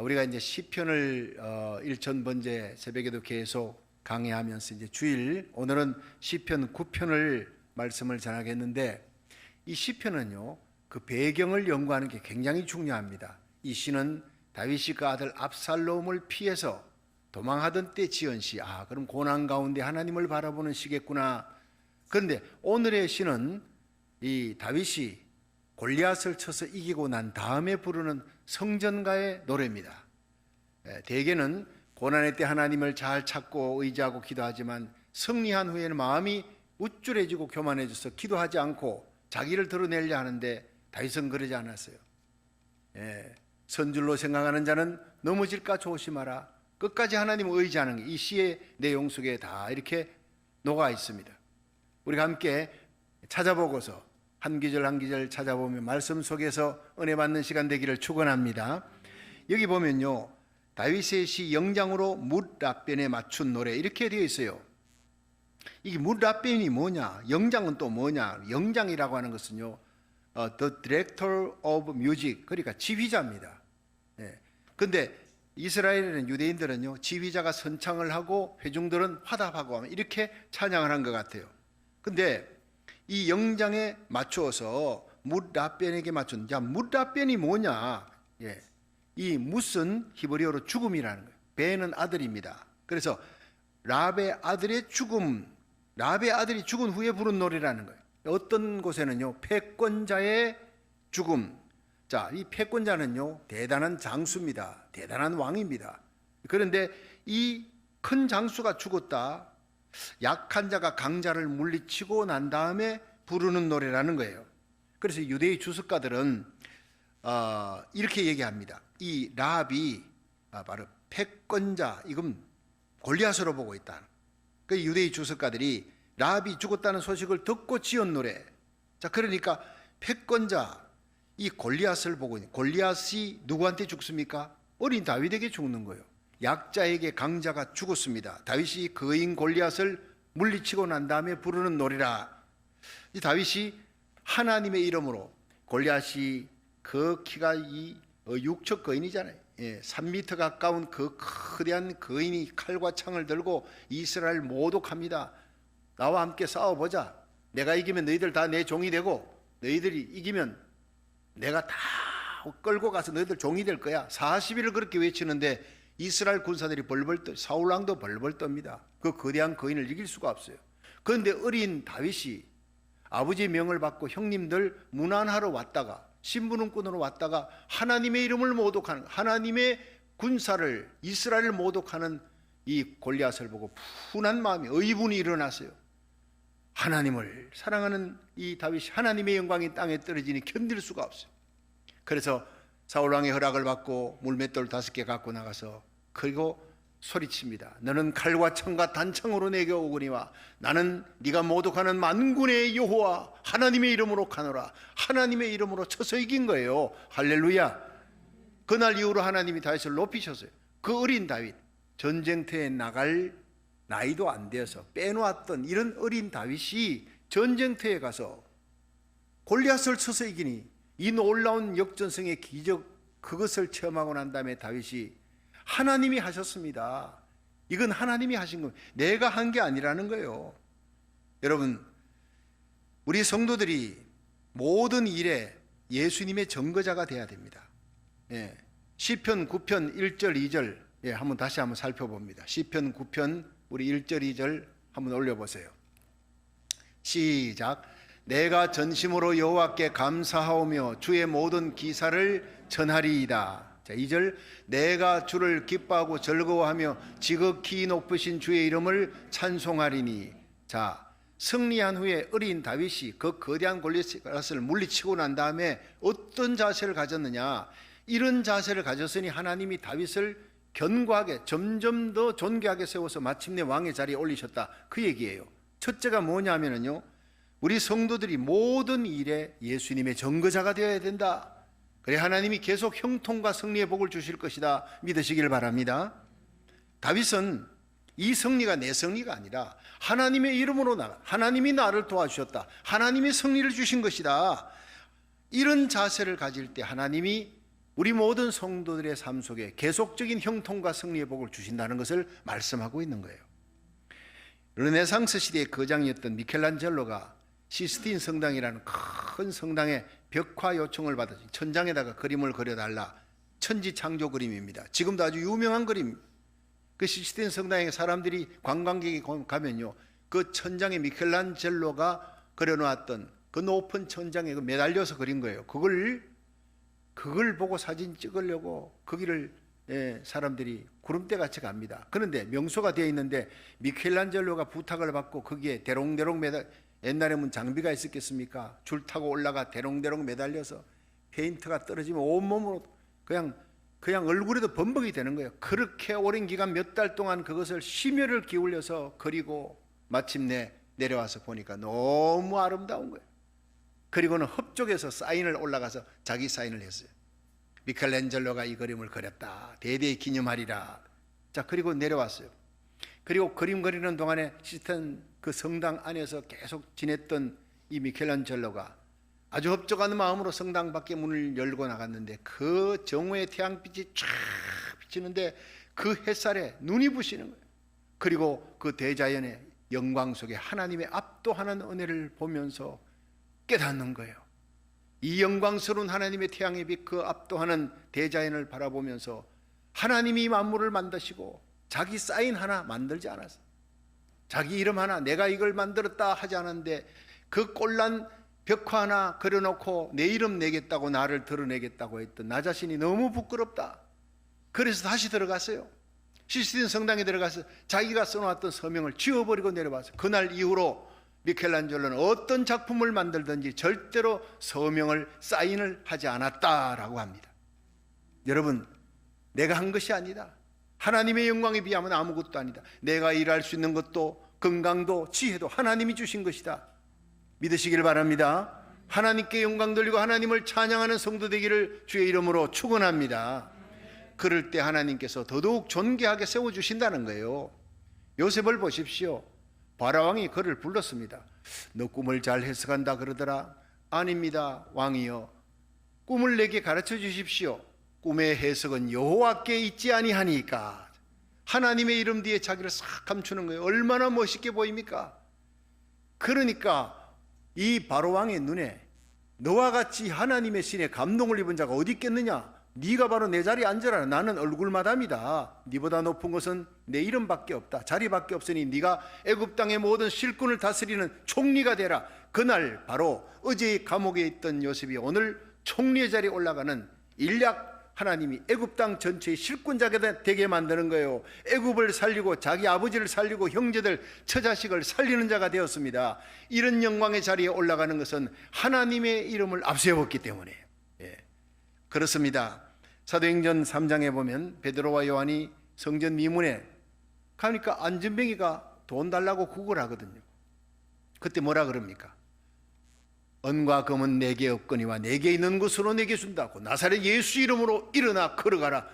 우리가 이제 시편을 일천번째 새벽에도 계속 강의하면서 이제 주일 오늘은 시편 9편을 말씀을 전하겠는데, 이 시편은요 그 배경을 연구하는 게 굉장히 중요합니다. 이 시는 다윗이 그 아들 압살롬을 피해서 도망하던 때 지은 시. 그럼 고난 가운데 하나님을 바라보는 시겠구나. 그런데 오늘의 시는 이 다윗이 골리앗을 쳐서 이기고 난 다음에 부르는 성전가의 노래입니다. 대개는 고난의 때 하나님을 잘 찾고 의지하고 기도하지만 승리한 후에는 마음이 우쭐해지고 교만해져서 기도하지 않고 자기를 드러내려 하는데, 다윗은 그러지 않았어요. 선줄로 생각하는 자는 넘어질까 조심하라. 끝까지 하나님을 의지하는 게 이 시의 내용 속에 다 이렇게 녹아 있습니다. 우리가 함께 찾아보고서 한 기절 한 기절 찾아보며 말씀 속에서 은혜 받는 시간 되기를 축원합니다. 여기 보면요, 다윗의 시 영장으로 뭇라변에 맞춘 노래 이렇게 되어 있어요. 이게 뭇라변이 뭐냐, 영장은 또 뭐냐. 영장이라고 하는 것은요, The Director of Music, 그러니까 지휘자입니다. 그런데 이스라엘에는, 유대인들은요 지휘자가 선창을 하고 회중들은 화답하고 하면 이렇게 찬양을 한 것 같아요. 근데 이 영장에 맞추어서 뭇라변에게 맞춘, 뭇라변이 뭐냐? 이 뭇은 히브리어로 죽음이라는 거예요. 베는 아들입니다. 그래서 랍의 아들의 죽음, 랍의 아들이 죽은 후에 부른 노래라는 거예요. 어떤 곳에는요 패권자의 죽음. 이 패권자는요 대단한 장수입니다. 대단한 왕입니다. 그런데 이 큰 장수가 죽었다, 약한 자가 강자를 물리치고 난 다음에 부르는 노래라는 거예요. 그래서 유대의 주석가들은 이렇게 얘기합니다. 이 랍이 바로 패권자, 이건 골리앗으로 보고 있다. 그 유대의 주석가들이 랍이 죽었다는 소식을 듣고 지은 노래. 그러니까 패권자, 이 골리앗을 보고 있는, 골리앗이 누구한테 죽습니까? 어린 다윗에게 죽는 거예요. 약자에게 강자가 죽었습니다. 다윗이 거인 골리앗을 물리치고 난 다음에 부르는 노래라. 이 다윗이 하나님의 이름으로, 골리앗이 그 키가 이 육척 거인이잖아요. 3m 가까운 그 거대한 거인이 칼과 창을 들고 이스라엘 모독합니다. 나와 함께 싸워보자. 내가 이기면 너희들 다 내 종이 되고, 너희들이 이기면 내가 다 끌고 가서 너희들 종이 될 거야. 40일을 그렇게 외치는데 이스라엘 군사들이 벌벌 떠, 사울왕도 벌벌 떱니다. 그 거대한 거인을 이길 수가 없어요. 그런데 어린 다윗이 아버지의 명을 받고 형님들 문안하러 왔다가, 신부름꾼으로 왔다가 하나님의 이름을 모독하는, 하나님의 군사를, 이스라엘을 모독하는 이 골리앗을 보고 분한 마음이, 의분이 일어났어요. 하나님을 사랑하는 이 다윗이 하나님의 영광이 땅에 떨어지니 견딜 수가 없어요. 그래서 사울왕의 허락을 받고 물맷돌 5개 갖고 나가서, 그리고 소리칩니다. 너는 칼과 창과 단창으로 내게 오거니와 나는 네가 모독하는 만군의 여호와 하나님의 이름으로 가노라. 하나님의 이름으로 쳐서 이긴 거예요. 할렐루야. 그날 이후로 하나님이 다윗을 높이셨어요. 그 어린 다윗, 전쟁터에 나갈 나이도 안 되어서 빼놓았던 이런 어린 다윗이 전쟁터에 가서 골리앗을 쳐서 이기니, 이 놀라운 역전승의 기적, 그것을 체험하고 난 다음에 다윗이 하나님이 하셨습니다. 이건 하나님이 하신 거예요. 내가 한 게 아니라는 거예요. 여러분, 우리 성도들이 모든 일에 예수님의 증거자가 돼야 됩니다. 시편 9편 1절 2절 한번 다시 한번 살펴봅니다. 시편 9편 우리 1절 2절 한번 올려보세요. 시작. 내가 전심으로 여호와께 감사하오며 주의 모든 기사를 전하리이다. 2절. 내가 주를 기뻐하고 즐거워하며 지극히 높으신 주의 이름을 찬송하리니. 승리한 후에 어린 다윗이 그 거대한 골리앗을 물리치고 난 다음에 어떤 자세를 가졌느냐. 이런 자세를 가졌으니 하나님이 다윗을 견고하게, 점점 더 존귀하게 세워서 마침내 왕의 자리에 올리셨다, 그 얘기예요. 첫째가 뭐냐면요, 우리 성도들이 모든 일에 예수님의 증거자가 되어야 된다. 그래 하나님이 계속 형통과 승리의 복을 주실 것이다 믿으시길 바랍니다. 다윗은 이 승리가 내 승리가 아니라 하나님의 이름으로 하나님이 나를 도와주셨다, 하나님이 승리를 주신 것이다, 이런 자세를 가질 때 하나님이 우리 모든 성도들의 삶 속에 계속적인 형통과 승리의 복을 주신다는 것을 말씀하고 있는 거예요. 르네상스 시대의 거장이었던 미켈란젤로가 시스틴 성당이라는 큰 성당의 벽화 요청을 받아서 천장에다가 그림을 그려달라. 천지창조 그림입니다. 지금도 아주 유명한 그림. 그 시스틴 성당에 사람들이 관광객이 가면요, 그 천장에 미켈란젤로가 그려놓았던 그 높은 천장에 매달려서 그린 거예요. 그걸 보고 사진 찍으려고 거기를 사람들이 구름대 같이 갑니다. 그런데 명소가 되어 있는데 미켈란젤로가 부탁을 받고 거기에 대롱대롱 옛날에는 장비가 있었겠습니까? 줄 타고 올라가 대롱대롱 매달려서 페인트가 떨어지면 온몸으로 그냥 얼굴에도 범벅이 되는 거예요. 그렇게 오랜 기간 몇 달 동안 그것을 심혈을 기울여서 그리고 마침내 내려와서 보니까 너무 아름다운 거예요. 그리고는 흡족해서 사인을 올라가서 자기 사인을 했어요. 미켈란젤로가 이 그림을 그렸다. 대대히 기념하리라. 자, 그리고 내려왔어요. 그리고 그림 그리는 동안에 시스텐 그 성당 안에서 계속 지냈던 이 미켈란젤로가 아주 흡족한 마음으로 성당 밖에 문을 열고 나갔는데 그 정오의 태양빛이 쫙 비치는데 그 햇살에 눈이 부시는 거예요. 그리고 그 대자연의 영광 속에 하나님의 압도하는 은혜를 보면서 깨닫는 거예요. 이 영광스러운 하나님의 태양의 빛, 그 압도하는 대자연을 바라보면서 하나님이 만물을 만드시고 자기 사인 하나 만들지 않았어요. 자기 이름 하나 내가 이걸 만들었다 하지 않았는데 그 꼴난 벽화 하나 그려놓고 내 이름 내겠다고 나를 드러내겠다고 했던 나 자신이 너무 부끄럽다. 그래서 다시 들어갔어요. 시스틴 성당에 들어가서 자기가 써놓았던 서명을 지워버리고 내려왔어요. 그날 이후로 미켈란젤로는 어떤 작품을 만들든지 절대로 서명을 사인을 하지 않았다라고 합니다. 여러분, 내가 한 것이 아니다. 하나님의 영광에 비하면 아무것도 아니다. 내가 일할 수 있는 것도 건강도 지혜도 하나님이 주신 것이다. 믿으시길 바랍니다. 하나님께 영광 돌리고 하나님을 찬양하는 성도 되기를 주의 이름으로 축원합니다. 그럴 때 하나님께서 더더욱 존귀하게 세워주신다는 거예요. 요셉을 보십시오. 바라왕이 그를 불렀습니다. 너 꿈을 잘 해석한다 그러더라. 아닙니다, 왕이여. 꿈을 내게 가르쳐 주십시오. 꿈의 해석은 여호와께 있지 아니하니까. 하나님의 이름 뒤에 자기를 싹 감추는 거예요. 얼마나 멋있게 보입니까? 그러니까 이 바로왕의 눈에 너와 같이 하나님의 신에 감동을 입은 자가 어디 있겠느냐? 네가 바로 내 자리에 앉으라. 나는 얼굴마담이다. 네보다 높은 것은 내 이름밖에 없다. 자리밖에 없으니 네가 애굽 땅의 모든 실군을 다스리는 총리가 되라. 그날 바로 어제 감옥에 있던 요셉이 오늘 총리의 자리에 올라가는 일약 하나님이 애굽 땅 전체의 실권자가 되게 만드는 거예요. 애굽을 살리고 자기 아버지를 살리고 형제들 처자식을 살리는 자가 되었습니다. 이런 영광의 자리에 올라가는 것은 하나님의 이름을 앞세웠기 때문에 그렇습니다. 사도행전 3장에 보면 베드로와 요한이 성전 미문에 가니까 안전뱅이가 돈 달라고 구걸하거든요. 그때 뭐라 그럽니까? 은과 금은 내게 없거니와 내게 있는 것으로 내게 준다고 나사렛 예수 이름으로 일어나 걸어가라.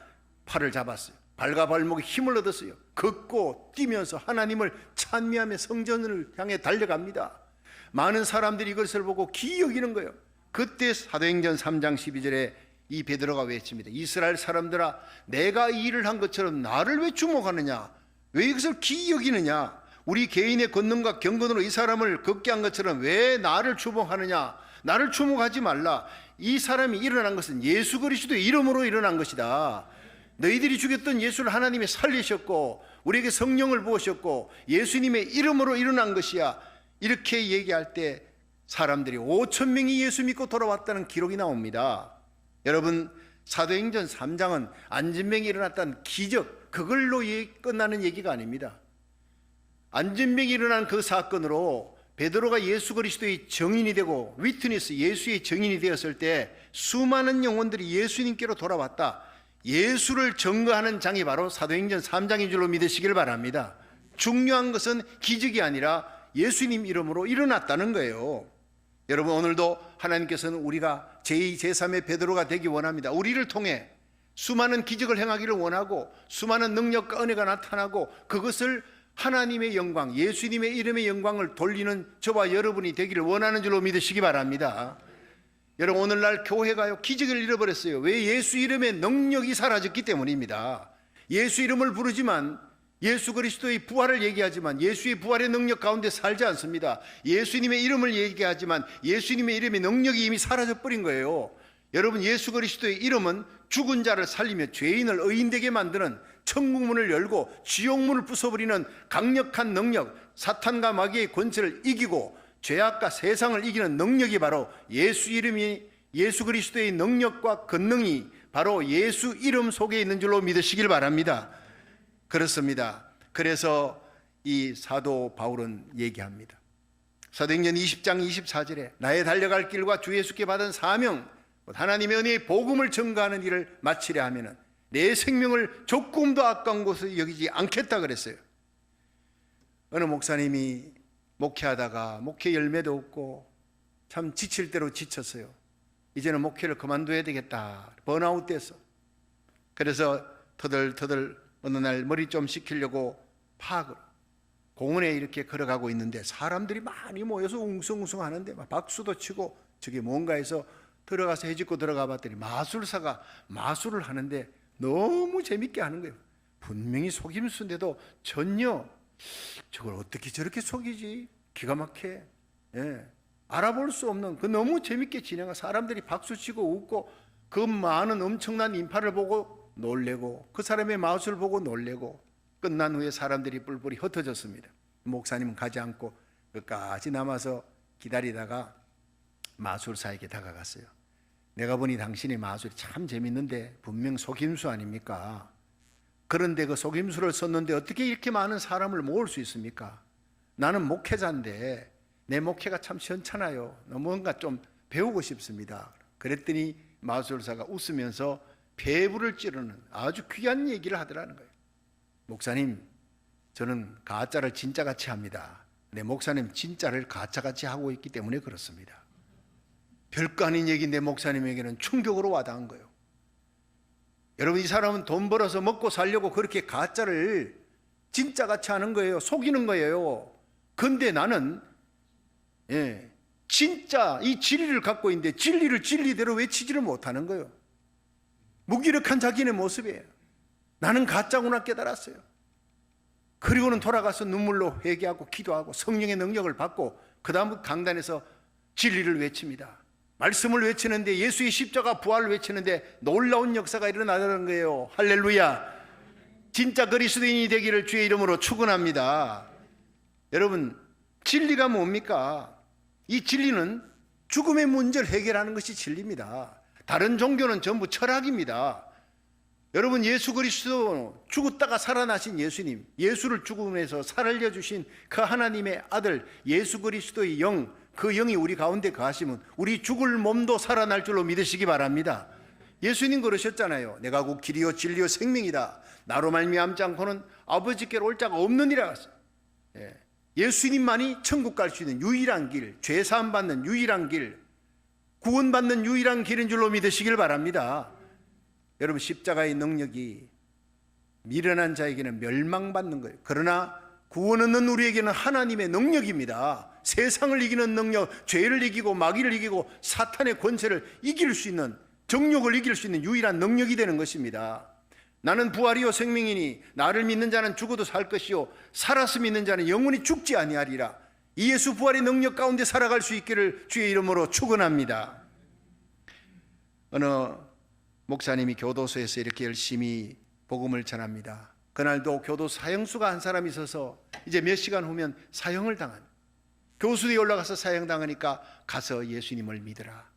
팔을 잡았어요. 발과 발목에 힘을 얻었어요. 걷고 뛰면서 하나님을 찬미하며 성전을 향해 달려갑니다. 많은 사람들이 이것을 보고 기이 여기는 거예요. 그때 사도행전 3장 12절에 이 베드로가 외칩니다. 이스라엘 사람들아, 내가 이 일을 한 것처럼 나를 왜 주목하느냐? 왜 이것을 기이 여기느냐? 우리 개인의 권능과 경건으로 이 사람을 걷게 한 것처럼 왜 나를 주목하느냐? 나를 주목하지 말라. 이 사람이 일어난 것은 예수 그리스도의 이름으로 일어난 것이다. 너희들이 죽였던 예수를 하나님이 살리셨고 우리에게 성령을 부으셨고 예수님의 이름으로 일어난 것이야. 이렇게 얘기할 때 사람들이 5,000명이 예수 믿고 돌아왔다는 기록이 나옵니다. 여러분, 사도행전 3장은 안진뱅이 일어났다는 기적, 그걸로 끝나는 얘기가 아닙니다. 안진뱅이 일어난 그 사건으로 베드로가 예수 그리스도의 증인이 되고 위트니스, 예수의 증인이 되었을 때 수많은 영혼들이 예수님께로 돌아왔다. 예수를 증거하는 장이 바로 사도행전 3장인 줄로 믿으시길 바랍니다. 중요한 것은 기적이 아니라 예수님 이름으로 일어났다는 거예요. 여러분, 오늘도 하나님께서는 우리가 제2, 제3의 베드로가 되기 원합니다. 우리를 통해 수많은 기적을 행하기를 원하고 수많은 능력과 은혜가 나타나고 그것을 하나님의 영광, 예수님의 이름의 영광을 돌리는 저와 여러분이 되기를 원하는 줄로 믿으시기 바랍니다. 여러분, 오늘날 교회가요, 기적을 잃어버렸어요. 왜? 예수 이름의 능력이 사라졌기 때문입니다. 예수 이름을 부르지만, 예수 그리스도의 부활을 얘기하지만 예수의 부활의 능력 가운데 살지 않습니다. 예수님의 이름을 얘기하지만 예수님의 이름의 능력이 이미 사라져버린 거예요. 여러분, 예수 그리스도의 이름은 죽은 자를 살리며 죄인을 의인되게 만드는, 천국문을 열고 지옥문을 부숴버리는 강력한 능력, 사탄과 마귀의 권세를 이기고 죄악과 세상을 이기는 능력이 바로 예수 이름이, 예수 그리스도의 능력과 권능이 바로 예수 이름 속에 있는 줄로 믿으시길 바랍니다. 그렇습니다. 그래서 이 사도 바울은 얘기합니다. 사도행전 20장 24절에 나의 달려갈 길과 주 예수께 받은 사명, 하나님의 은혜의 복음을 전가하는 일을 마치려 하면은 내 생명을 조금도 아까운 것을 여기지 않겠다 그랬어요. 어느 목사님이 목회하다가 목회 열매도 없고 참 지칠 대로 지쳤어요. 이제는 목회를 그만둬야 되겠다, 번아웃 돼서. 그래서 터덜터덜 어느 날 머리 좀 식히려고 파악을 공원에 이렇게 걸어가고 있는데 사람들이 많이 모여서 웅성웅성 하는데 막 박수도 치고 저게 뭔가 해서 들어가서 해집고 들어가 봤더니 마술사가 마술을 하는데 너무 재밌게 하는 거예요. 분명히 속임수인데도 전혀 저걸 어떻게 저렇게 속이지? 기가 막혀. 알아볼 수 없는 그 너무 재밌게 진행한, 사람들이 박수치고 웃고 그 많은 엄청난 인파를 보고 놀래고 그 사람의 마술을 보고 놀래고, 끝난 후에 사람들이 뿔뿔이 흩어졌습니다. 목사님은 가지 않고 끝까지 남아서 기다리다가 마술사에게 다가갔어요. 내가 보니 당신의 마술이 참 재밌는데 분명 속임수 아닙니까? 그런데 그 속임수를 썼는데 어떻게 이렇게 많은 사람을 모을 수 있습니까? 나는 목회자인데 내 목회가 참 시원찮아요. 뭔가 좀 배우고 싶습니다. 그랬더니 마술사가 웃으면서 폐부를 찌르는 아주 귀한 얘기를 하더라는 거예요. 목사님, 저는 가짜를 진짜같이 합니다. 내 목사님 진짜를 가짜같이 하고 있기 때문에 그렇습니다. 별거 아닌 얘기인데 목사님에게는 충격으로 와닿은 거예요. 여러분, 이 사람은 돈 벌어서 먹고 살려고 그렇게 가짜를 진짜같이 하는 거예요. 속이는 거예요. 근데 나는 진짜 이 진리를 갖고 있는데 진리를 진리대로 외치지를 못하는 거예요. 무기력한 자기네 모습이에요. 나는 가짜구나 깨달았어요. 그리고는 돌아가서 눈물로 회개하고 기도하고 성령의 능력을 받고 그 다음 강단에서 진리를 외칩니다. 말씀을 외치는데, 예수의 십자가 부활을 외치는데 놀라운 역사가 일어나는 거예요. 할렐루야. 진짜 그리스도인이 되기를 주의 이름으로 축원합니다. 여러분, 진리가 뭡니까? 이 진리는 죽음의 문제를 해결하는 것이 진리입니다. 다른 종교는 전부 철학입니다. 여러분, 예수 그리스도 죽었다가 살아나신 예수님, 예수를 죽음에서 살려주신 그 하나님의 아들 예수 그리스도의 영, 그 영이 우리 가운데 거하시면 우리 죽을 몸도 살아날 줄로 믿으시기 바랍니다. 예수님 그러셨잖아요. 내가 곧 길이요 진리요 생명이다. 나로 말미암지 않고는 아버지께로 올 자가 없느니라. 예수님만이 천국 갈 수 있는 유일한 길, 죄 사함 받는 유일한 길, 구원받는 유일한 길인 줄로 믿으시길 바랍니다. 여러분, 십자가의 능력이 미련한 자에게는 멸망받는 거예요. 그러나 구원 얻는 우리에게는 하나님의 능력입니다. 세상을 이기는 능력, 죄를 이기고 마귀를 이기고 사탄의 권세를 이길 수 있는, 정욕을 이길 수 있는 유일한 능력이 되는 것입니다. 나는 부활이요 생명이니 나를 믿는 자는 죽어도 살 것이요 살아서 믿는 자는 영원히 죽지 아니하리라. 이 예수 부활의 능력 가운데 살아갈 수 있기를 주의 이름으로 축원합니다. 어느 목사님이 교도소에서 이렇게 열심히 복음을 전합니다. 그날도 교도 사형수가 한 사람이 있어서 이제 몇 시간 후면 사형을 당한, 교수들이 올라가서 사형당하니까 가서 예수님을 믿으라.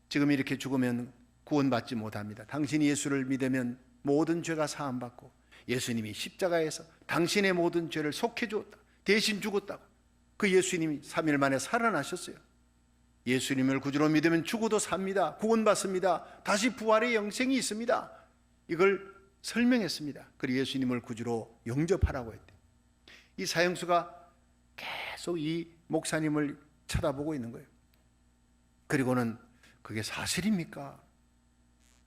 지금 이렇게 죽으면 구원받지 못합니다. 당신이 예수를 믿으면 모든 죄가 사함받고 예수님이 십자가에서 당신의 모든 죄를 속해 주었다, 대신 죽었다고. 그 예수님이 3일 만에 살아나셨어요. 예수님을 구주로 믿으면 죽어도 삽니다. 구원받습니다. 다시 부활의 영생이 있습니다. 이걸 설명했습니다. 그리고 예수님을 구주로 영접하라고 했대요. 이 사형수가 계속 이 목사님을 쳐다보고 있는 거예요. 그리고는 그게 사실입니까?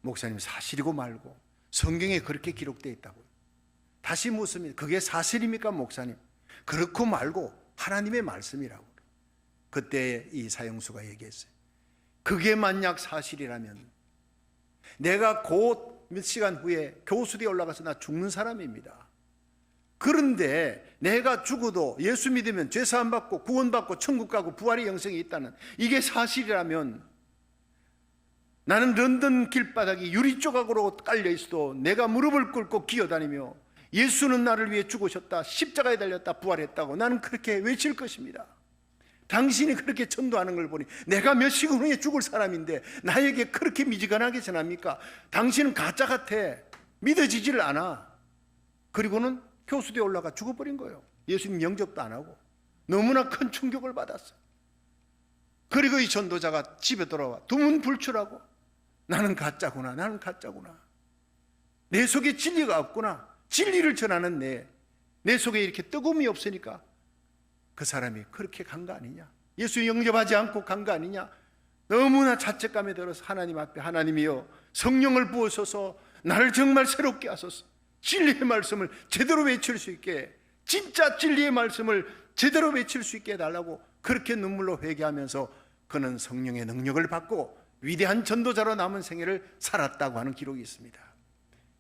목사님, 사실이고 말고 성경에 그렇게 기록되어 있다고요. 다시 묻습니다. 그게 사실입니까 목사님? 그렇고 말고 하나님의 말씀이라고. 그때 이 사형수가 얘기했어요. 그게 만약 사실이라면 내가 곧 몇 시간 후에 교수대에 올라가서 나 죽는 사람입니다. 그런데 내가 죽어도 예수 믿으면 죄사함 받고 구원받고 천국 가고 부활의 영생이 있다는 이게 사실이라면 나는 런던 길바닥이 유리 조각으로 깔려 있어도 내가 무릎을 꿇고 기어다니며 예수는 나를 위해 죽으셨다, 십자가에 달렸다, 부활했다고 나는 그렇게 외칠 것입니다. 당신이 그렇게 전도하는 걸 보니 내가 몇 시간 후에 죽을 사람인데 나에게 그렇게 미지근하게 전합니까? 당신은 가짜 같아. 믿어지지를 않아. 그리고는 교수대에 올라가 죽어버린 거예요. 예수님 영접도 안 하고. 너무나 큰 충격을 받았어요. 그리고 이 전도자가 집에 돌아와 두문불출하고 나는 가짜구나, 나는 가짜구나. 내 속에 진리가 없구나. 진리를 전하는 내 속에 이렇게 뜨거움이 없으니까 그 사람이 그렇게 간 거 아니냐, 예수 영접하지 않고 간 거 아니냐. 너무나 자책감에 들어서 하나님 앞에, 하나님이여 성령을 부으소서, 나를 정말 새롭게 하소서, 진리의 말씀을 제대로 외칠 수 있게, 진짜 진리의 말씀을 제대로 외칠 수 있게 해달라고 그렇게 눈물로 회개하면서 그는 성령의 능력을 받고 위대한 전도자로 남은 생애를 살았다고 하는 기록이 있습니다.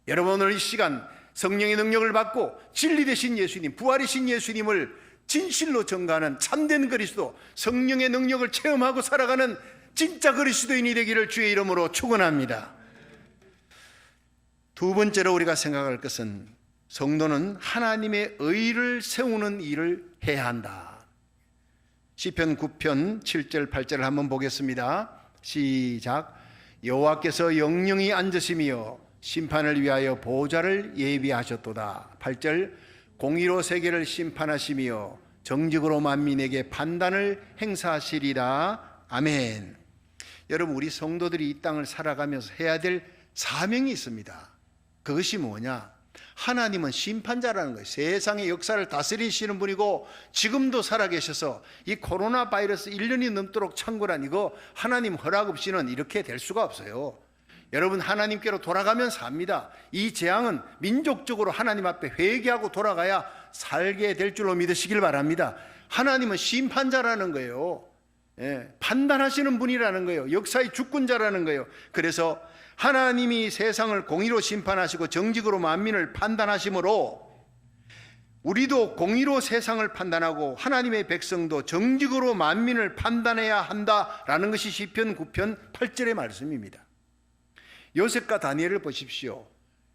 여러분, 오늘 이 시간 성령의 능력을 받고 진리 되신 예수님, 부활이신 예수님을 진실로 전가하는 참된 그리스도, 성령의 능력을 체험하고 살아가는 진짜 그리스도인이 되기를 주의 이름으로 축원합니다. 두 번째로 우리가 생각할 것은 성도는 하나님의 의를 세우는 일을 해야 한다. 시편 9편 7절 8절을 한번 보겠습니다. 시작. 여호와께서 영영히 앉으시며 심판을 위하여 보좌를 예비하셨도다. 8절. 공의로 세계를 심판하시며 정직으로 만민에게 판단을 행사하시리라. 아멘. 여러분, 우리 성도들이 이 땅을 살아가면서 해야 될 사명이 있습니다. 그것이 뭐냐? 하나님은 심판자라는 거예요. 세상의 역사를 다스리시는 분이고 지금도 살아계셔서 이 코로나 바이러스 1년이 넘도록 창궐한 이거 하나님 허락 없이는 이렇게 될 수가 없어요. 여러분, 하나님께로 돌아가면 삽니다. 이 재앙은 민족적으로 하나님 앞에 회개하고 돌아가야 살게 될 줄로 믿으시길 바랍니다. 하나님은 심판자라는 거예요. 판단하시는 분이라는 거예요. 역사의 주권자라는 거예요. 그래서 하나님이 세상을 공의로 심판하시고 정직으로 만민을 판단하심으로 우리도 공의로 세상을 판단하고 하나님의 백성도 정직으로 만민을 판단해야 한다라는 것이 시편 9편 8절의 말씀입니다. 요셉과 다니엘을 보십시오.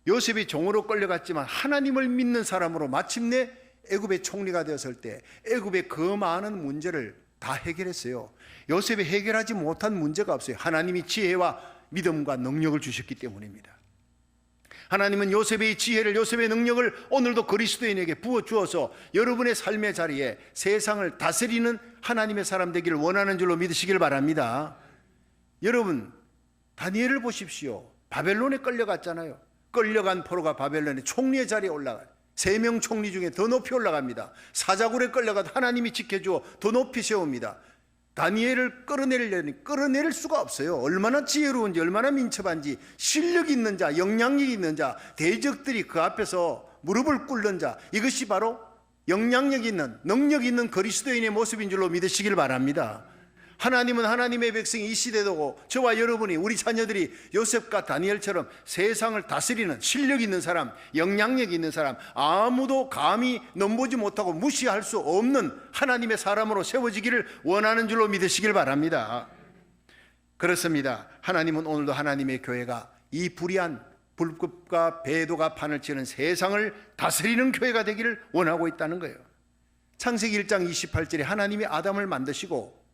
요셉이 종으로 끌려갔지만 하나님을 믿는 사람으로 마침내 애굽의 총리가 되었을 때 애굽의 그 많은 문제를 다 해결했어요. 요셉이 해결하지 못한 문제가 없어요. 하나님이 지혜와 믿음과 능력을 주셨기 때문입니다. 하나님은 요셉의 지혜를, 요셉의 능력을 오늘도 그리스도인에게 부어주어서 여러분의 삶의 자리에 세상을 다스리는 하나님의 사람 되기를 원하는 줄로 믿으시길 바랍니다. 여러분, 다니엘을 보십시오. 바벨론에 끌려갔잖아요. 끌려간 포로가 바벨론의 총리의 자리에 올라가요. 3명 총리 중에 더 높이 올라갑니다. 사자굴에 끌려가도 하나님이 지켜주어 더 높이 세웁니다. 다니엘을 끌어내리려니 끌어내릴 수가 없어요. 얼마나 지혜로운지, 얼마나 민첩한지, 실력 있는 자, 영향력 있는 자, 대적들이 그 앞에서 무릎을 꿇는 자, 이것이 바로 영향력 있는, 능력 있는 그리스도인의 모습인 줄로 믿으시길 바랍니다. 하나님은 하나님의 백성이 이 시대도 저와 여러분이, 우리 자녀들이 요셉과 다니엘처럼 세상을 다스리는 실력 있는 사람, 영향력 있는 사람, 아무도 감히 넘보지 못하고 무시할 수 없는 하나님의 사람으로 세워지기를 원하는 줄로 믿으시길 바랍니다. 그렇습니다. 하나님은 오늘도 하나님의 교회가 이 불의한 불법과 배도가 판을 치는 세상을 다스리는 교회가 되기를 원하고 있다는 거예요. 창세기 1장 28절에 하나님이 아담을 만드시고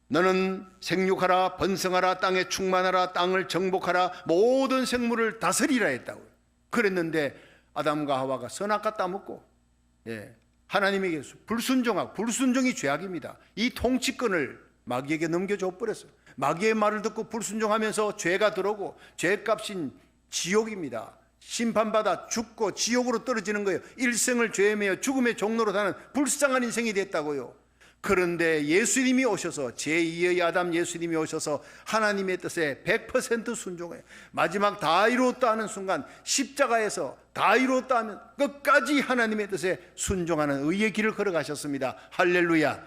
너는 생육하라, 번성하라, 땅에 충만하라, 땅을 정복하라, 모든 생물을 다스리라 했다고요. 그랬는데 아담과 하와가 선악과 따먹고 하나님에게 불순종하고, 불순종이 죄악입니다. 이 통치권을 마귀에게 넘겨줘 버렸어요. 마귀의 말을 듣고 불순종하면서 죄가 들어오고 죄값인 지옥입니다. 심판받아 죽고 지옥으로 떨어지는 거예요. 일생을 죄에 매여 죽음의 종로로 사는 불쌍한 인생이 됐다고요. 그런데 예수님이 오셔서, 제2의 아담 예수님이 오셔서 하나님의 뜻에 100% 순종해요. 마지막 다 이루었다 하는 순간 십자가에서 다 이루었다 하면 끝까지 하나님의 뜻에 순종하는 의의 길을 걸어가셨습니다. 할렐루야.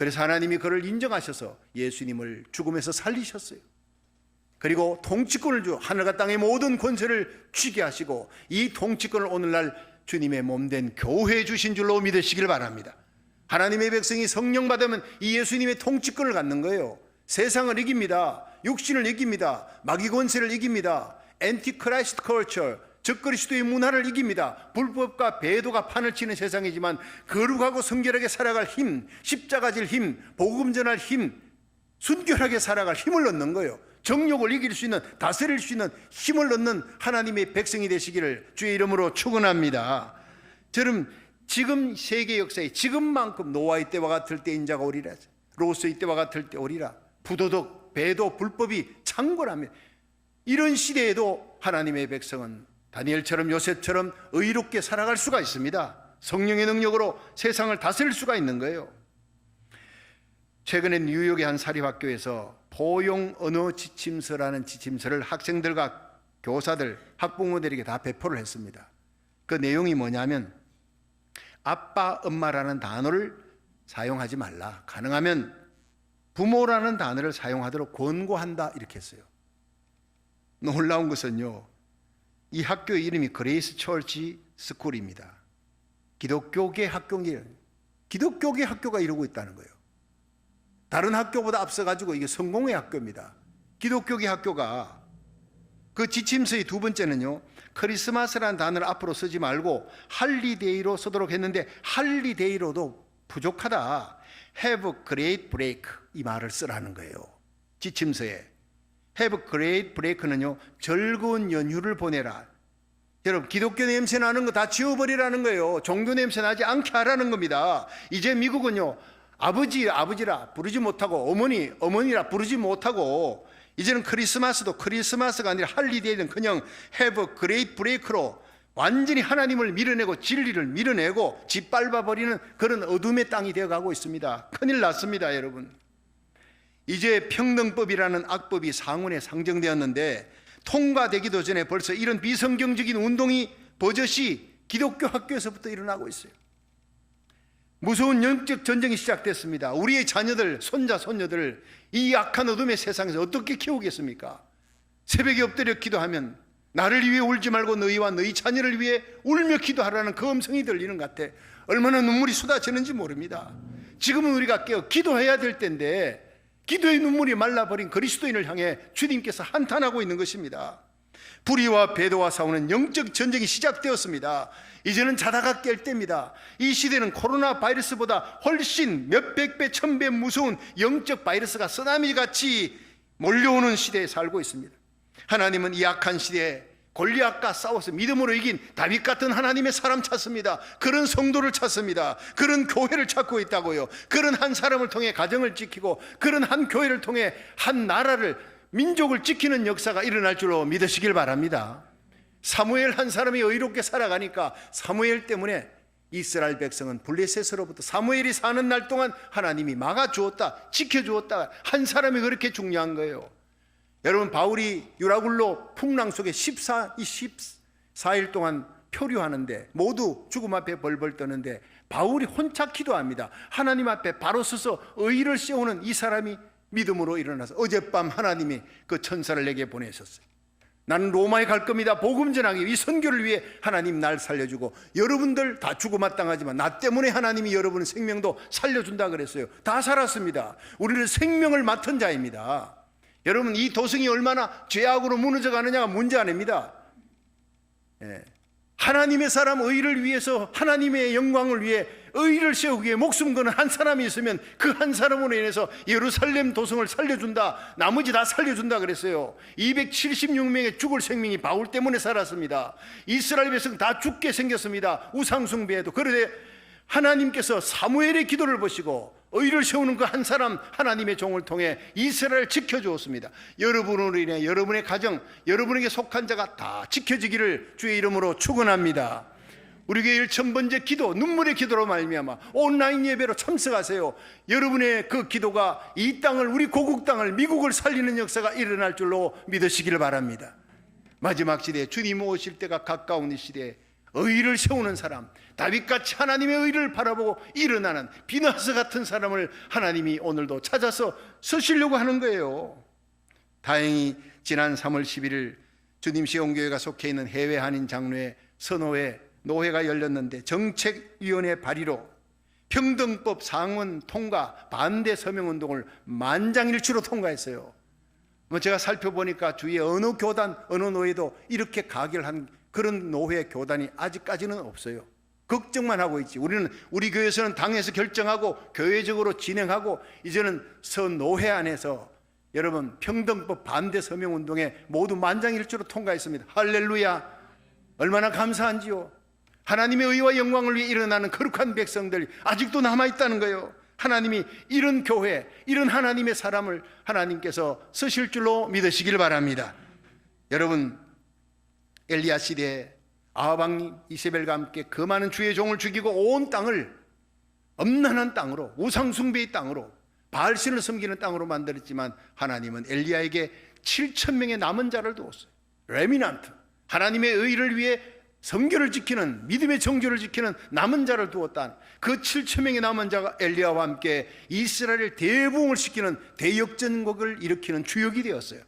그래서 하나님이 그를 인정하셔서 예수님을 죽음에서 살리셨어요. 그리고 통치권을 하늘과 땅의 모든 권세를 쥐게 하시고 이 통치권을 오늘날 주님의 몸된 교회에 주신 줄로 믿으시길 바랍니다. 하나님의 백성이 성령 받으면 이 예수님의 통치권을 갖는 거예요. 세상을 이깁니다. 육신을 이깁니다. 마귀 권세를 이깁니다. 엔티크라이스트 컬처, 적그리스도의 문화를 이깁니다. 불법과 배도가 판을 치는 세상이지만 거룩하고 성결하게 살아갈 힘, 십자가 질 힘, 복음 전할 힘, 순결하게 살아갈 힘을 얻는 거예요. 정욕을 이길 수 있는, 다스릴 수 있는 힘을 얻는 하나님의 백성이 되시기를 주의 이름으로 축원합니다. 저는 지금 세계 역사에 지금만큼 노아의 때와 같을 때 인자가 오리라, 롯의 때와 같을 때 오리라. 부도덕, 배도, 불법이 창궐합니다. 이런 시대에도 하나님의 백성은 다니엘처럼 요셉처럼 의롭게 살아갈 수가 있습니다. 성령의 능력으로 세상을 다스릴 수가 있는 거예요. 최근에 뉴욕의 한 사립학교에서 포용 언어 지침서라는 지침서를 학생들과 교사들, 학부모들에게 다 배포를 했습니다. 그 내용이 뭐냐면 아빠, 엄마라는 단어를 사용하지 말라. 가능하면 부모라는 단어를 사용하도록 권고한다. 이렇게 했어요. 놀라운 것은요, 이 학교 이름이 그레이스 처치 스쿨입니다. 기독교계 학교입니다. 기독교계 학교가 이러고 있다는 거예요. 다른 학교보다 앞서가지고 이게 성공의 학교입니다. 기독교계 학교가 그 지침서의 두 번째는요, 크리스마스라는 단어를 앞으로 쓰지 말고 할리데이로 쓰도록 했는데 할리데이로도 부족하다. Have a great break, 이 말을 쓰라는 거예요. 지침서에 Have a great break는요, 즐거운 연휴를 보내라. 여러분, 기독교 냄새 나는 거 다 지워버리라는 거예요. 종교 냄새 나지 않게 하라는 겁니다. 이제 미국은요, 아버지라 부르지 못하고 어머니라 부르지 못하고 이제는 크리스마스도 크리스마스가 아니라 할리데이는 그냥 Have a great break로 완전히 하나님을 밀어내고 진리를 밀어내고 짓밟아버리는 그런 어둠의 땅이 되어가고 있습니다. 큰일 났습니다, 여러분. 이제 평등법이라는 악법이 상원에 상정되었는데 통과되기도 전에 벌써 이런 비성경적인 운동이 버젓이 기독교 학교에서부터 일어나고 있어요. 무서운 영적 전쟁이 시작됐습니다. 우리의 자녀들, 손자, 손녀들 이 악한 어둠의 세상에서 어떻게 키우겠습니까? 새벽에 엎드려 기도하면 나를 위해 울지 말고 너희와 너희 자녀를 위해 울며 기도하라는 그 음성이 들리는 것 같아. 얼마나 눈물이 쏟아지는지 모릅니다. 지금은 우리가 깨어 기도해야 될 때인데 기도의 눈물이 말라버린 그리스도인을 향해 주님께서 한탄하고 있는 것입니다. 불의와 배도와 싸우는 영적 전쟁이 시작되었습니다. 이제는 자다가 깰 때입니다. 이 시대는 코로나 바이러스보다 훨씬 몇백 배, 천배 무서운 영적 바이러스가 쓰나미같이 몰려오는 시대에 살고 있습니다. 하나님은 이 악한 시대에 골리앗과 싸워서 믿음으로 이긴 다윗 같은 하나님의 사람 찾습니다. 그런 성도를 찾습니다. 그런 교회를 찾고 있다고요. 그런 한 사람을 통해 가정을 지키고 그런 한 교회를 통해 한 나라를, 민족을 지키는 역사가 일어날 줄로 믿으시길 바랍니다. 사무엘 한 사람이 의롭게 살아가니까 사무엘 때문에 이스라엘 백성은 블레셋으로부터 사무엘이 사는 날 동안 하나님이 막아주었다, 지켜주었다. 한 사람이 그렇게 중요한 거예요. 여러분, 바울이 유라굴로 풍랑 속에 14일 동안 표류하는데 모두 죽음 앞에 벌벌 떠는데 바울이 혼자 기도합니다. 하나님 앞에 바로 서서 의의를 세우는 이 사람이 믿음으로 일어나서 어젯밤 하나님이 그 천사를 내게 보내셨어요. 나는 로마에 갈 겁니다. 복음 전하기 이 선교를 위해 하나님 날 살려주고 여러분들 다 죽어마땅하지만 나 때문에 하나님이 여러분의 생명도 살려준다 그랬어요. 다 살았습니다. 우리는 생명을 맡은 자입니다. 여러분, 이 도성이 얼마나 죄악으로 무너져 가느냐가 문제 아닙니다. 하나님의 사람 의를 위해서, 하나님의 영광을 위해 의를 세우기 위해 목숨 거는 한 사람이 있으면 그 한 사람으로 인해서 예루살렘 도성을 살려준다, 나머지 다 살려준다 그랬어요. 276명의 죽을 생명이 바울 때문에 살았습니다. 이스라엘 백성 다 죽게 생겼습니다. 우상숭배에도. 그런데 하나님께서 사무엘의 기도를 보시고 의를 세우는 그 한 사람 하나님의 종을 통해 이스라엘을 지켜주었습니다. 여러분으로 인해 여러분의 가정, 여러분에게 속한 자가 다 지켜지기를 주의 이름으로 축원합니다. 우리 교회 1000번째 기도, 눈물의 기도로 말미암아 온라인 예배로 참석하세요. 여러분의 그 기도가 이 땅을, 우리 고국 땅을, 미국을 살리는 역사가 일어날 줄로 믿으시기를 바랍니다. 마지막 시대에 주님 오실 때가 가까운 이 시대에 의를 세우는 사람, 다윗같이 하나님의 의를 바라보고 일어나는 비나스 같은 사람을 하나님이 오늘도 찾아서 쓰시려고 하는 거예요. 다행히 지난 3월 11일 주님 시온교회가 속해 있는 해외 한인 장로회 선호회 노회가 열렸는데 정책위원회 발의로 평등법 상원 통과 반대 서명운동을 만장일치로 통과했어요. 제가 살펴보니까 주위에 어느 교단 어느 노회도 이렇게 가결한 그런 노회 교단이 아직까지는 없어요. 걱정만 하고 있지. 우리 교회에서는 당에서 결정하고 교회적으로 진행하고 이제는 선노회 안에서 여러분 평등법 반대 서명운동에 모두 만장일치로 통과했습니다. 할렐루야. 얼마나 감사한지요. 하나님의 의와 영광을 위해 일어나는 거룩한 백성들이 아직도 남아있다는 거예요. 하나님이 이런 교회, 이런 하나님의 사람을 하나님께서 쓰실 줄로 믿으시길 바랍니다. 여러분, 엘리야 시대에 아합 왕 이세벨과 함께 그 많은 주의 종을 죽이고 온 땅을 엄난한 땅으로, 우상 숭배의 땅으로, 바알신을 섬기는 땅으로 만들었지만 하나님은 엘리야에게 7,000명의 남은 자를 두었어요. 레미넌트, 하나님의 의를 위해 성결을 지키는, 믿음의 정죄를 지키는 남은 자를 두었다. 그 7,000명의 남은 자가 엘리야와 함께 이스라엘을 대부흥을 시키는 대역전국을 일으키는 주역이 되었어요.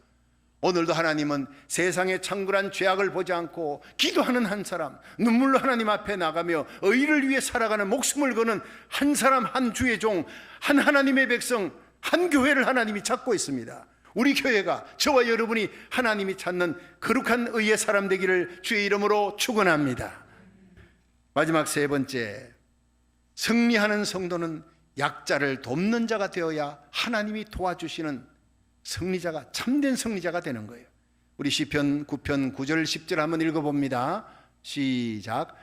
오늘도 하나님은 세상의 창굴한 죄악을 보지 않고 기도하는 한 사람, 눈물로 하나님 앞에 나가며 의를 위해 살아가는 목숨을 거는 한 사람, 한 주의 종, 한 하나님의 백성, 한 교회를 하나님이 찾고 있습니다. 우리 교회가, 저와 여러분이 하나님이 찾는 거룩한 의의 사람 되기를 주의 이름으로 축원합니다. 마지막 세 번째, 승리하는 성도는 약자를 돕는 자가 되어야 하나님이 도와주시는 승리자가, 참된 승리자가 되는 거예요. 우리 시편 9편 9절 10절 한번 읽어봅니다. 시작.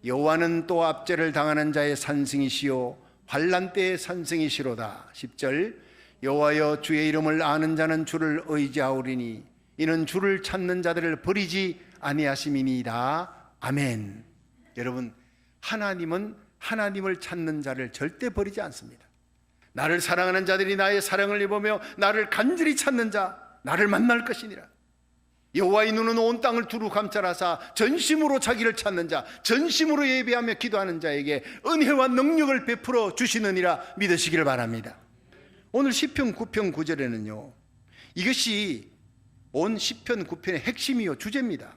여호와는 또 압제를 당하는 자의 산승이시요 환난 때의 산승이시로다. 10절. 여호와여, 주의 이름을 아는 자는 주를 의지하오리니 이는 주를 찾는 자들을 버리지 아니하심이니이다. 아멘. 여러분, 하나님은 하나님을 찾는 자를 절대 버리지 않습니다. 나를 사랑하는 자들이 나의 사랑을 입으며 나를 간절히 찾는 자, 나를 만날 것이니라. 여호와의 눈은 온 땅을 두루 감찰하사 전심으로 자기를 찾는 자, 전심으로 예배하며 기도하는 자에게 은혜와 능력을 베풀어 주시느니라 믿으시기를 바랍니다. 오늘 시편 9편 9절에는요, 이것이 온 시편 9편의 핵심이요 주제입니다.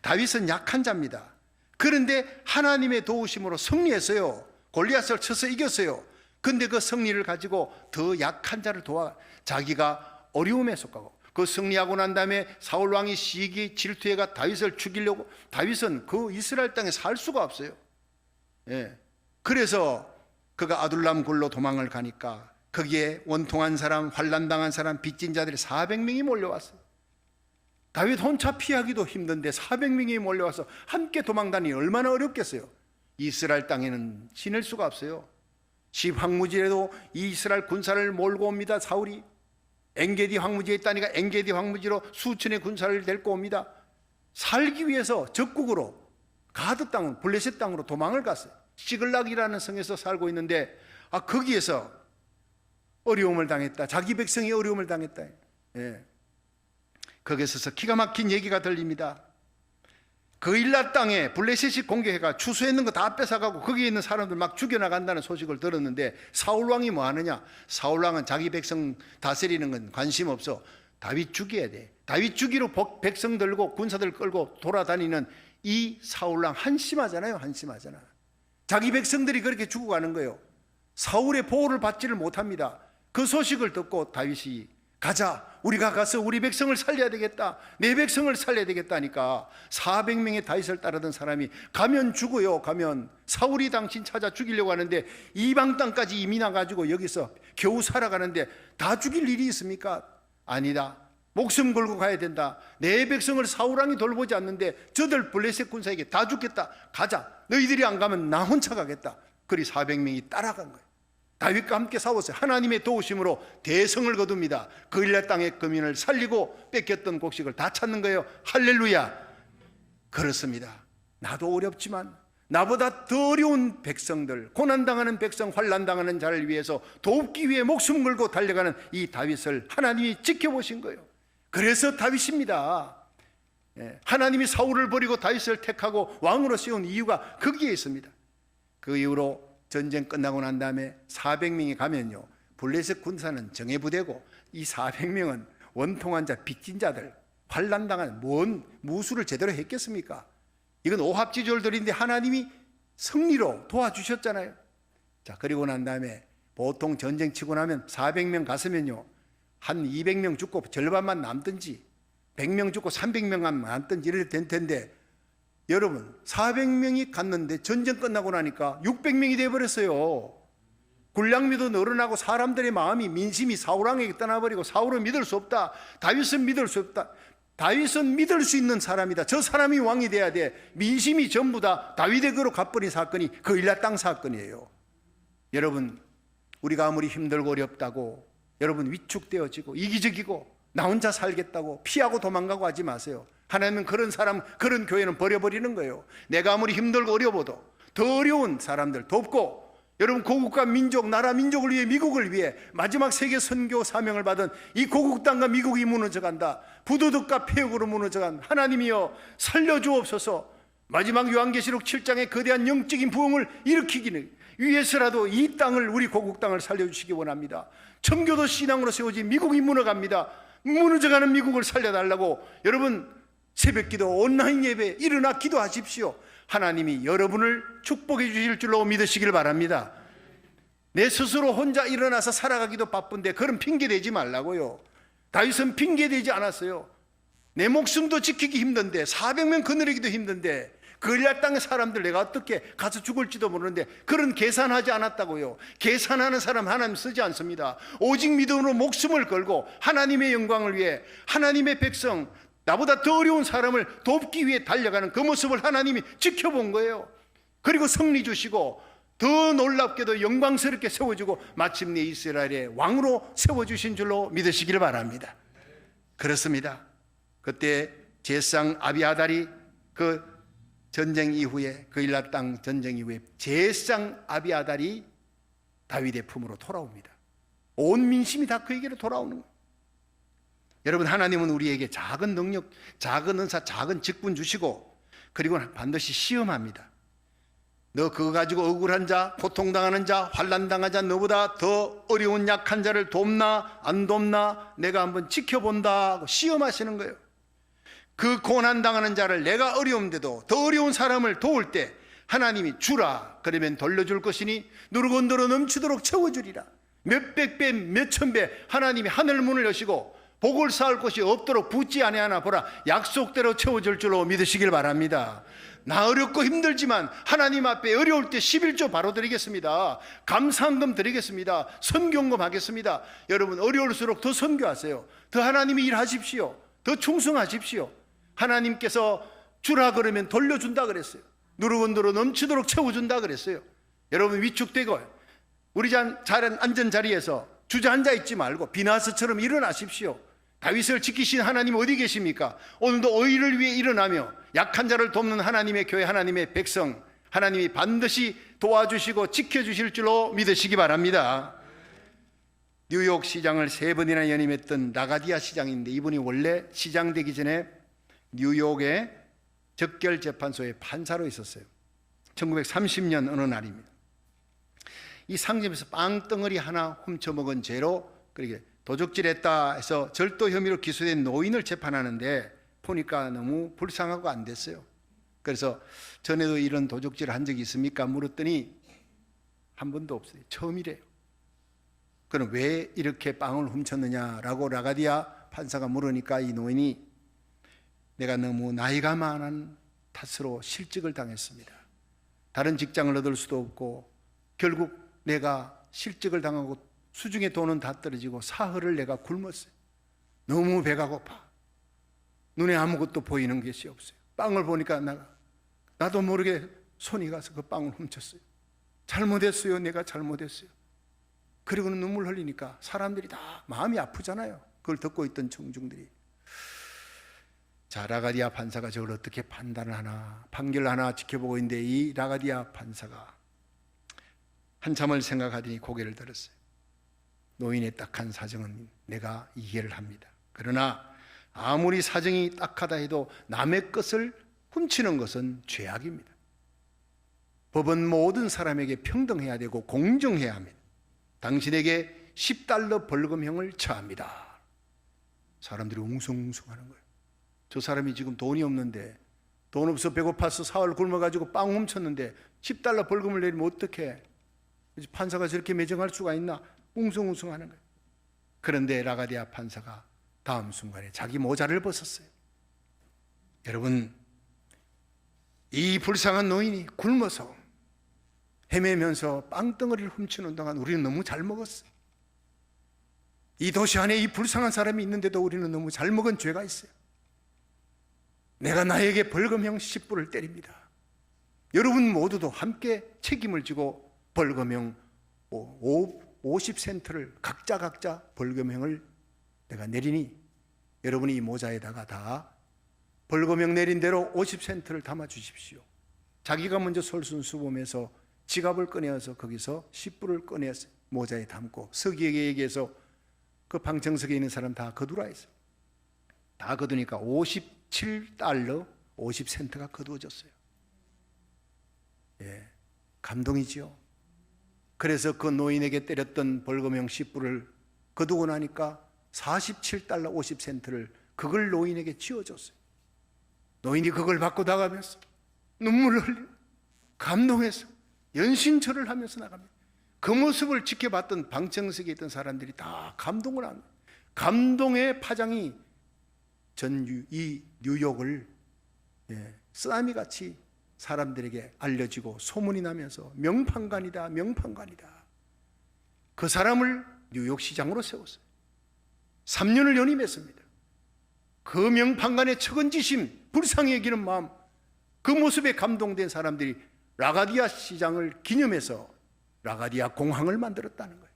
다윗은 약한 자입니다. 그런데 하나님의 도우심으로 승리했어요. 골리앗을 쳐서 이겼어요. 근데 그 승리를 가지고 더 약한 자를 도와 자기가 어려움에 속하고, 그 승리하고 난 다음에 사울 왕이 시기 질투해가 다윗을 죽이려고, 다윗은 그 이스라엘 땅에 살 수가 없어요. 그래서 그가 아둘람 굴로 도망을 가니까 거기에 원통한 사람, 환난당한 사람, 빚진 자들이 400명이 몰려왔어요. 다윗 혼자 피하기도 힘든데 400명이 몰려와서 함께 도망다니 얼마나 어렵겠어요. 이스라엘 땅에는 지낼 수가 없어요. 집 황무지에도 이스라엘 군사를 몰고 옵니다. 사울이 엔게디 황무지에 있다니까 엔게디 황무지로 수천의 군사를 데리고 옵니다. 살기 위해서 적국으로 가드 땅, 블레셋 땅으로 도망을 갔어요. 시글락이라는 성에서 살고 있는데 거기에서 어려움을 당했다. 자기 백성이 어려움을 당했다. 거기서 기가 막힌 얘기가 들립니다. 그 일라 땅에 블레셋이 공격해가 추수했는 거 다 뺏어가고 거기에 있는 사람들 막 죽여나간다는 소식을 들었는데 사울왕이 뭐 하느냐? 사울왕은 자기 백성 다스리는 건 관심 없어. 다윗 죽여야 돼. 다윗 죽이로 백성 들고 군사들 끌고 돌아다니는 이 사울왕 한심하잖아요. 한심하잖아. 자기 백성들이 그렇게 죽어가는 거예요. 사울의 보호를 받지를 못합니다. 그 소식을 듣고 다윗이 가자, 우리가 가서 우리 백성을 살려야 되겠다, 내 백성을 살려야 되겠다니까 400명의 다윗을 따르던 사람이 가면 죽어요. 가면 사울이 당신 찾아 죽이려고 하는데 이방 땅까지 이민 와가지고 여기서 겨우 살아가는데 다 죽일 일이 있습니까? 아니다. 목숨 걸고 가야 된다. 내 백성을 사울왕이 돌보지 않는데 저들 블레셋 군사에게 다 죽겠다. 가자. 너희들이 안 가면 나 혼자 가겠다. 그리 400명이 따라간 거예요. 다윗과 함께 싸웠어요. 하나님의 도우심으로 대성을 거둡니다. 그 일라 땅의 거민을 살리고 뺏겼던 곡식을 다 찾는 거예요. 할렐루야. 그렇습니다. 나도 어렵지만 나보다 더 어려운 백성들, 고난당하는 백성, 환난당하는 자를 위해서 돕기 위해 목숨 걸고 달려가는 이 다윗을 하나님이 지켜보신 거예요. 그래서 다윗입니다. 하나님이 사울을 버리고 다윗을 택하고 왕으로 세운 이유가 거기에 있습니다. 그 이후로 전쟁 끝나고 난 다음에 400명이 가면요, 블레셋 군사는 정예부대고 이 400명은 원통한 자, 빚진 자들, 환난당한 뭔 무술을 제대로 했겠습니까? 이건 오합지졸들인데 하나님이 승리로 도와주셨잖아요. 자, 그리고 난 다음에 보통 전쟁 치고 나면 400명 갔으면요, 한 200명 죽고 절반만 남든지 100명 죽고 300명만 남든지 이럴 텐데, 여러분 400명이 갔는데 전쟁 끝나고 나니까 600명이 돼버렸어요. 군량미도 늘어나고 사람들의 마음이, 민심이 사울왕에게 떠나버리고, 사울은 믿을 수 없다, 다윗은 믿을 수 없다, 다윗은 믿을 수 있는 사람이다, 저 사람이 왕이 돼야 돼, 민심이 전부 다 다윗에게로 가버린 사건이 그 일라 땅 사건이에요. 여러분, 우리가 아무리 힘들고 어렵다고 여러분 위축되어지고 이기적이고 나 혼자 살겠다고 피하고 도망가고 하지 마세요. 하나님은 그런 사람, 그런 교회는 버려버리는 거예요. 내가 아무리 힘들고 어려워도 더 어려운 사람들 돕고, 여러분 고국과 민족, 나라 민족을 위해, 미국을 위해 마지막 세계 선교 사명을 받은 이 고국 땅과 미국이 무너져간다, 부도덕과 폐역으로 무너져간 하나님이여 살려주옵소서. 마지막 요한계시록 7장의 거대한 영적인 부흥을 일으키기는 위해서라도 이 땅을, 우리 고국 땅을 살려주시기 원합니다. 청교도 신앙으로 세워진 미국이 무너갑니다. 무너져가는 미국을 살려달라고 여러분 새벽기도, 온라인 예배 일어나 기도하십시오. 하나님이 여러분을 축복해 주실 줄로 믿으시길 바랍니다. 내 스스로 혼자 일어나서 살아가기도 바쁜데 그런 핑계 대지 말라고요. 다윗은 핑계 대지 않았어요. 내 목숨도 지키기 힘든데, 400명 거느리기도 힘든데, 그릴라 땅의 사람들 내가 어떻게 가서 죽을지도 모르는데 그런 계산하지 않았다고요. 계산하는 사람 하나님 쓰지 않습니다. 오직 믿음으로 목숨을 걸고 하나님의 영광을 위해, 하나님의 백성, 나보다 더 어려운 사람을 돕기 위해 달려가는 그 모습을 하나님이 지켜본 거예요. 그리고 승리 주시고 더 놀랍게도 영광스럽게 세워주고 마침내 이스라엘의 왕으로 세워주신 줄로 믿으시길 바랍니다. 그렇습니다. 그때 제상 아비아달이 그 전쟁 이후에, 그 일라 땅 전쟁 이후에 제상 아비아달이 다윗의 품으로 돌아옵니다. 온 민심이 다 그에게로 돌아오는 거예요. 여러분, 하나님은 우리에게 작은 능력, 작은 은사, 작은 직분 주시고, 그리고 반드시 시험합니다. 너 그거 가지고 억울한 자, 고통당하는 자, 환난당한 자, 너보다 더 어려운 약한 자를 돕나 안 돕나 내가 한번 지켜본다 하고 시험하시는 거예요. 그 고난당하는 자를, 내가 어려운데도 더 어려운 사람을 도울 때 하나님이 주라 그러면 돌려줄 것이니 누르건더러 넘치도록 채워주리라. 몇백 배, 몇천 배 하나님이 하늘문을 여시고 복을 쌓을 곳이 없도록 붓지 아니하나 보라, 약속대로 채워줄 줄로 믿으시길 바랍니다. 나 어렵고 힘들지만 하나님 앞에 어려울 때 11조 바로 드리겠습니다. 감사헌금 드리겠습니다. 선교헌금 하겠습니다. 여러분, 어려울수록 더 선교하세요. 더 하나님이 일하십시오. 더 충성하십시오. 하나님께서 주라 그러면 돌려준다 그랬어요. 누르건더러 넘치도록 채워준다 그랬어요. 여러분, 위축되고 우리 잘 앉은 자리에서 주저앉아 있지 말고 비나스처럼 일어나십시오. 다윗을 지키신 하나님 어디 계십니까? 오늘도 의를 위해 일어나며 약한 자를 돕는 하나님의 교회, 하나님의 백성, 하나님이 반드시 도와주시고 지켜주실 줄로 믿으시기 바랍니다. 뉴욕 시장을 3번이나 연임했던 라가디아 시장인데, 이분이 원래 시장 되기 전에 뉴욕의 적결재판소의 판사로 있었어요. 1930년 어느 날입니다. 이 상점에서 빵덩어리 하나 훔쳐먹은 죄로 그렇게 도적질했다 해서 절도 혐의로 기소된 노인을 재판하는데 보니까 너무 불쌍하고 안 됐어요. 그래서 전에도 이런 도적질을 한 적이 있습니까? 물었더니 한 번도 없어요. 처음이래요. 그럼 왜 이렇게 빵을 훔쳤느냐라고 라가디아 판사가 물으니까 이 노인이 내가 너무 나이가 많은 탓으로 실직을 당했습니다. 다른 직장을 얻을 수도 없고 결국 내가 실직을 당하고 수중에 돈은 다 떨어지고 사흘을 내가 굶었어요. 너무 배가 고파. 눈에 아무것도 보이는 것이 없어요. 빵을 보니까 나도 모르게 손이 가서 그 빵을 훔쳤어요. 잘못했어요. 내가 잘못했어요. 그리고는 눈물 흘리니까 사람들이 다 마음이 아프잖아요. 그걸 듣고 있던 청중들이. 자, 라가디아 판사가 저걸 어떻게 판단을 하나, 판결을 하나 지켜보고 있는데, 이 라가디아 판사가 한참을 생각하더니 고개를 들었어요. 노인의 딱한 사정은 내가 이해를 합니다. 그러나 아무리 사정이 딱하다 해도 남의 것을 훔치는 것은 죄악입니다. 법은 모든 사람에게 평등해야 되고 공정해야 합니다. 당신에게 $10 벌금형을 처합니다. 사람들이 웅성웅성하는 거예요. 저 사람이 지금 돈이 없는데, 돈 없어 배고파서 사흘 굶어가지고 빵 훔쳤는데 $10 벌금을 내리면 어떡해? 판사가 저렇게 매정할 수가 있나? 웅성웅성하는 거예요. 그런데 라가디아 판사가 다음 순간에 자기 모자를 벗었어요. 여러분, 이 불쌍한 노인이 굶어서 헤매면서 빵덩어리를 훔치는 동안 우리는 너무 잘 먹었어요. 이 도시 안에 이 불쌍한 사람이 있는데도 우리는 너무 잘 먹은 죄가 있어요. 내가 나에게 벌금형 10불을 때립니다. 여러분 모두도 함께 책임을 지고 벌금형 50센트를 각자 벌금형을 내가 내리니 여러분이 이 모자에다가 다 벌금형 내린 대로 50센트를 담아 주십시오. 자기가 먼저 솔선수범해서 지갑을 꺼내어서 거기서 10불을 꺼내서 모자에 담고 서기에게 얘기해서 그 방청석에 있는 사람 다 거두라 했어요. 다 거두니까 $57 50센트가 거두어졌어요. 예, 감동이지요. 그래서 그 노인에게 때렸던 벌금형 10불을 거두고 나니까 $47 50센트를 그걸 노인에게 지어줬어요. 노인이 그걸 받고 나가면서 눈물을 흘리고 감동해서 연신절을 하면서 나갑니다. 그 모습을 지켜봤던 방청석에 있던 사람들이 다 감동을 합니다. 감동의 파장이 이 뉴욕을 쓰나미같이 사람들에게 알려지고 소문이 나면서 명판관이다, 명판관이다. 그 사람을 뉴욕시장으로 세웠어요. 3년을 연임했습니다. 그 명판관의 측은지심, 불쌍히 여기는 마음, 그 모습에 감동된 사람들이 라가디아 시장을 기념해서 라가디아 공항을 만들었다는 거예요.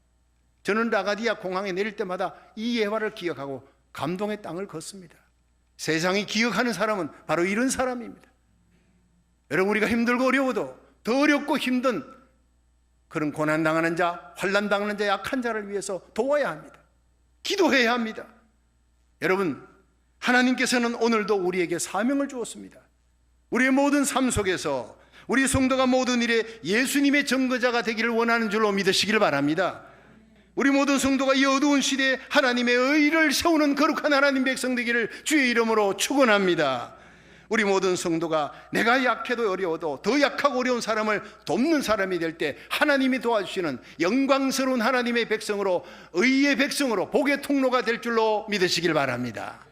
저는 라가디아 공항에 내릴 때마다 이 예화를 기억하고 감동의 땅을 걷습니다. 세상이 기억하는 사람은 바로 이런 사람입니다. 여러분, 우리가 힘들고 어려워도 더 어렵고 힘든 그런 고난당하는 자, 환난당하는 자, 약한 자를 위해서 도와야 합니다. 기도해야 합니다. 여러분, 하나님께서는 오늘도 우리에게 사명을 주었습니다. 우리의 모든 삶 속에서 우리 성도가 모든 일에 예수님의 증거자가 되기를 원하는 줄로 믿으시길 바랍니다. 우리 모든 성도가 이 어두운 시대에 하나님의 의를 세우는 거룩한 하나님 백성 되기를 주의 이름으로 축원합니다. 우리 모든 성도가 내가 약해도 어려워도 더 약하고 어려운 사람을 돕는 사람이 될 때 하나님이 도와주시는 영광스러운 하나님의 백성으로, 의의 백성으로, 복의 통로가 될 줄로 믿으시길 바랍니다.